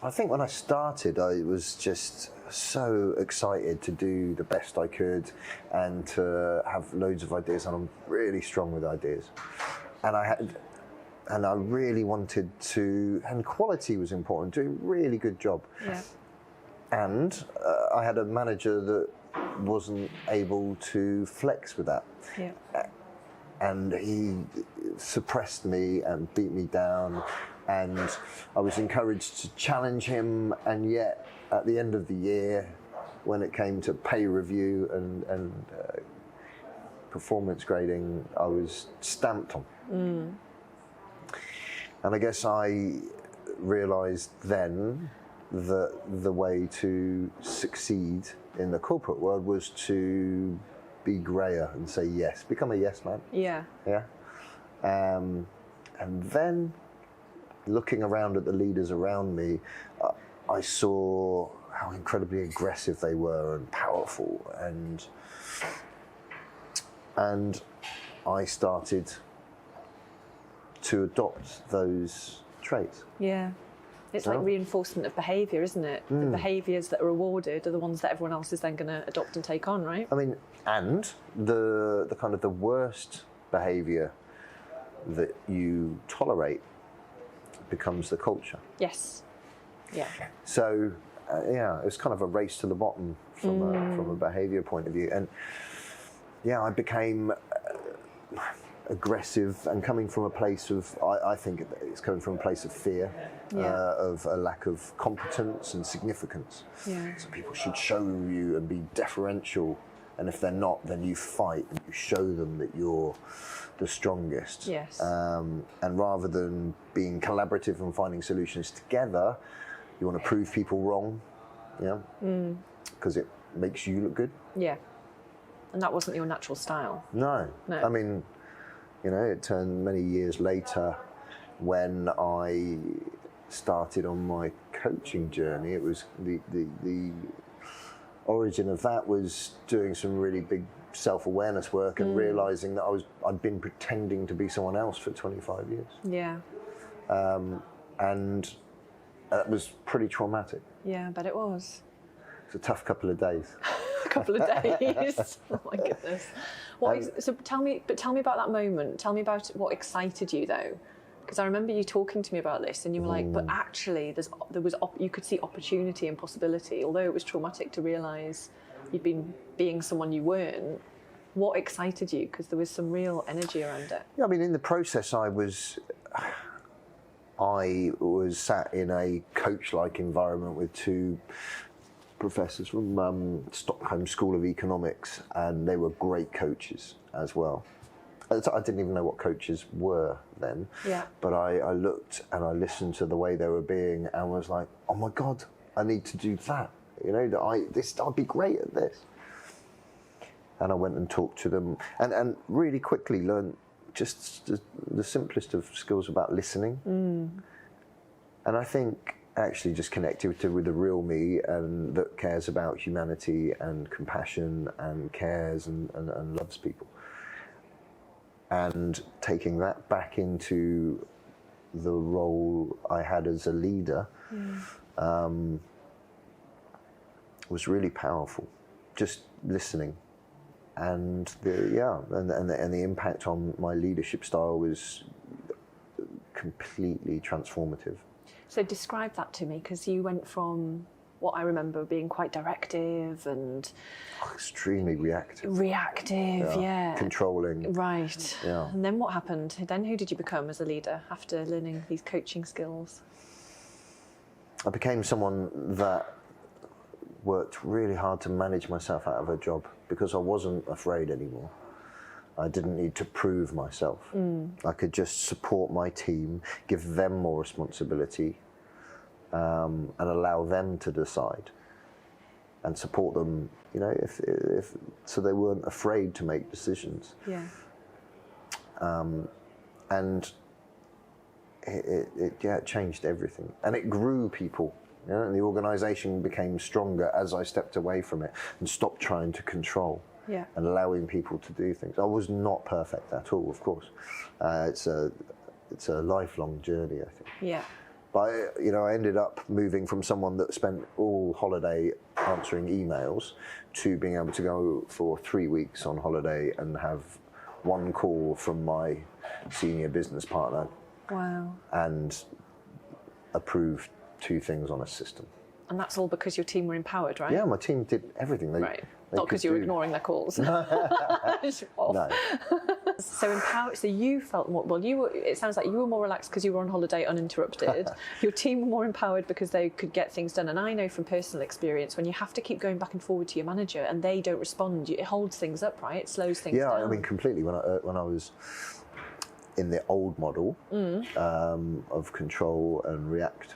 I think when I started, I was just so excited to do the best I could and to have loads of ideas, and I'm really strong with ideas. And I really wanted to, and quality was important, doing a really good job. Yeah. And I had a manager that wasn't able to flex with that. Yeah. And he suppressed me and beat me down, and I was encouraged to challenge him, and yet at the end of the year, when it came to pay review and performance grading, I was stamped on. Mm. And I guess I realised then that the way to succeed in the corporate world was to be grayer and say yes, become a yes man. Yeah. Yeah. And then looking around at the leaders around me, I saw how incredibly aggressive they were and powerful, and I started to adopt those traits. Yeah. It's like reinforcement of behaviour, isn't it? The behaviours that are rewarded are the ones that everyone else is then going to adopt and take on, right? I mean, and the kind of the worst behaviour that you tolerate becomes the culture. Yes. Yeah. So, yeah, it's kind of a race to the bottom from a behaviour point of view. And yeah, I became aggressive, and coming from a place of, I think it's coming from a place of fear, of a lack of competence and significance. Yeah. So people should show you and be deferential, and if they're not, then you fight and you show them that you're the strongest. Yes. And rather than being collaborative and finding solutions together, you want to prove people wrong, because it makes you look good. Yeah. And that wasn't your natural style. No. No. I mean, it turned many years later when I started on my coaching journey. It was the origin of that was doing some really big self-awareness work and realising that I'd been pretending to be someone else for 25 years. Yeah. And that was pretty traumatic. Yeah, I bet it was. It's a tough couple of days. A couple of days. Oh my goodness. So tell me about that moment. Tell me about what excited you though, because I remember you talking to me about this, and you were like, "But actually, you could see opportunity and possibility." Although it was traumatic to realise you'd been being someone you weren't. What excited you? Because there was some real energy around it. Yeah, I mean, in the process, I was sat in a coach-like environment with two professors from Stockholm School of Economics, and they were great coaches as well. I didn't even know what coaches were then, but I looked and I listened to the way they were being and was like, oh my God, I need to do that. I'd be great at this. And I went and talked to them and really quickly learned just the simplest of skills about listening. And I think actually just connected with the real me, and that cares about humanity and compassion and cares and loves people. And taking that back into the role I had as a leader was really powerful. Just listening, and the impact on my leadership style was completely transformative. So describe that to me, because you went from what I remember being quite directive and extremely reactive. Controlling. Right. Yeah. And then what happened? Then who did you become as a leader after learning these coaching skills? I became someone that worked really hard to manage myself out of a job, because I wasn't afraid anymore. I didn't need to prove myself. I could just support my team, give them more responsibility, and allow them to decide, and support them, if so they weren't afraid to make decisions. Yeah. And it changed everything, and it grew people. And the organisation became stronger as I stepped away from it and stopped trying to control. Yeah. And allowing people to do things. I was not perfect at all, of course. It's a lifelong journey, I think. Yeah. But I ended up moving from someone that spent all holiday answering emails to being able to go for 3 weeks on holiday and have one call from my senior business partner. Wow. And approve 2 things on a system. And that's all because your team were empowered, right? Yeah, my team did everything. Right. Not because you were ignoring their calls. No. So empowered. So you felt more. Well, it sounds like you were more relaxed because you were on holiday uninterrupted. Your team were more empowered because they could get things done. And I know from personal experience, when you have to keep going back and forward to your manager and they don't respond, it holds things up, right? It slows things down. Yeah, I mean, completely. When I was in the old model of control and react,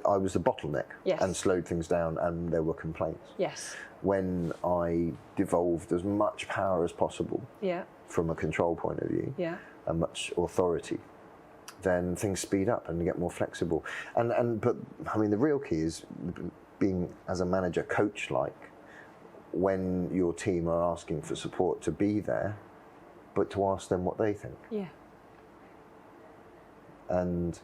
I was the bottleneck and slowed things down, and there were complaints. Yes. When I devolved as much power as possible from a control point of view and much authority, then things speed up and get more flexible. But I mean, the real key is being, as a manager, coach-like, when your team are asking for support, to be there, but to ask them what they think. Yeah. And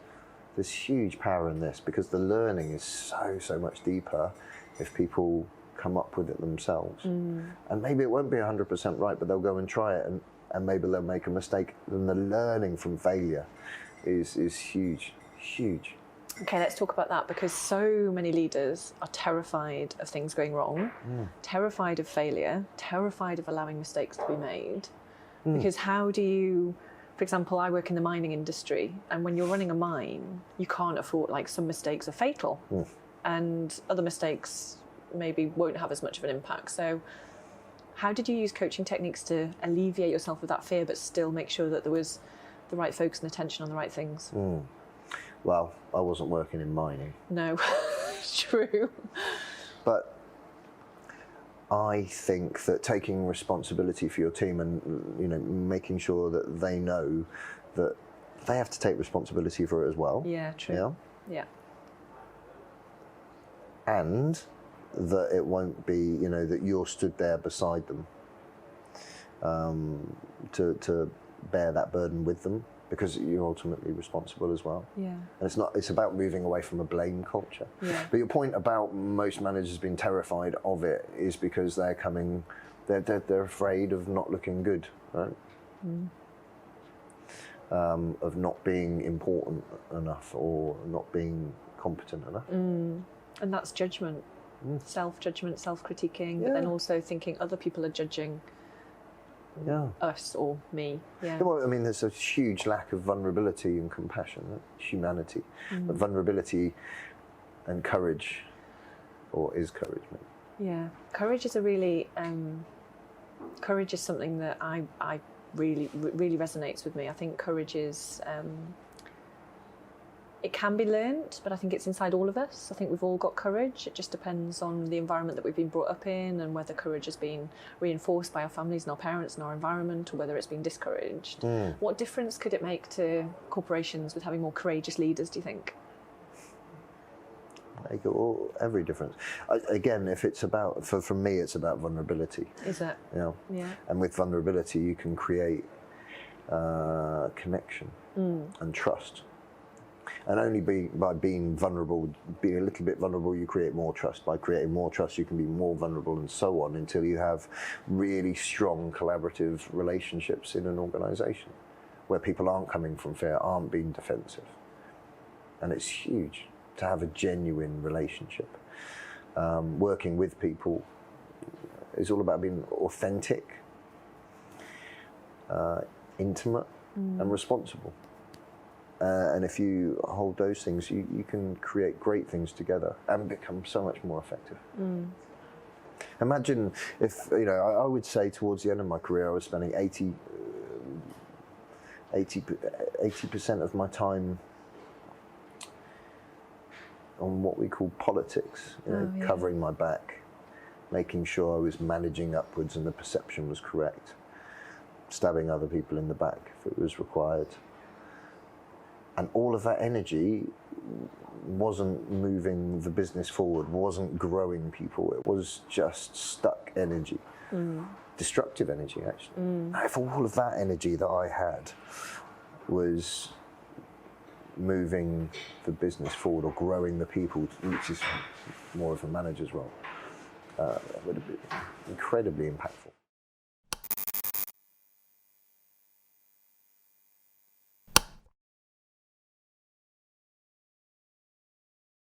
there's huge power in this, because the learning is so much deeper if people come up with it themselves. And maybe it won't be 100% right, but they'll go and try it, and maybe they'll make a mistake. And the learning from failure is huge. Okay, let's talk about that, because so many leaders are terrified of things going wrong, terrified of failure, terrified of allowing mistakes to be made. Because how do you... For example, I work in the mining industry, and when you're running a mine, you can't afford, like, some mistakes are fatal, and other mistakes maybe won't have as much of an impact. So how did you use coaching techniques to alleviate yourself of that fear, but still make sure that there was the right focus and attention on the right things? Well, I wasn't working in mining. No, true. But I think that taking responsibility for your team and, making sure that they know that they have to take responsibility for it as well. Yeah, true. Yeah. And that it won't be, that you're stood there beside them to bear that burden with them, because you're ultimately responsible as well. Yeah. And it's about moving away from a blame culture. Yeah. But your point about most managers being terrified of it is because they're afraid of not looking good, right? Of not being important enough, or not being competent enough. And that's judgment, self-judgment, self-critiquing, but then also thinking other people are judging us or me. Yeah. Well, I mean, there's a huge lack of vulnerability and compassion, humanity. But vulnerability and courage, or is courage, maybe. Yeah, courage is a really, courage is something that I really resonates with me. I think courage is, it can be learnt, but I think it's inside all of us. I think we've all got courage. It just depends on the environment that we've been brought up in, and whether courage has been reinforced by our families and our parents and our environment, or whether it's been discouraged. What difference could it make to corporations with having more courageous leaders, do you think? Make every difference. Again, if it's about, for me, it's about vulnerability. Is it? Yeah. And with vulnerability, you can create connection and trust. And only by being vulnerable, being a little bit vulnerable, you create more trust. By creating more trust, you can be more vulnerable, and so on, until you have really strong collaborative relationships in an organisation, where people aren't coming from fear, aren't being defensive. And it's huge to have a genuine relationship. Working with people is all about being authentic, intimate, and responsible. And if you hold those things, you can create great things together and become so much more effective. Imagine if, I would say towards the end of my career, I was spending 80% of my time on what we call politics, covering my back, making sure I was managing upwards and the perception was correct, stabbing other people in the back if it was required. And all of that energy wasn't moving the business forward, wasn't growing people. It was just stuck energy, destructive energy, actually. If all of that energy that I had was moving the business forward or growing the people, which is more of a manager's role, would have been incredibly impactful.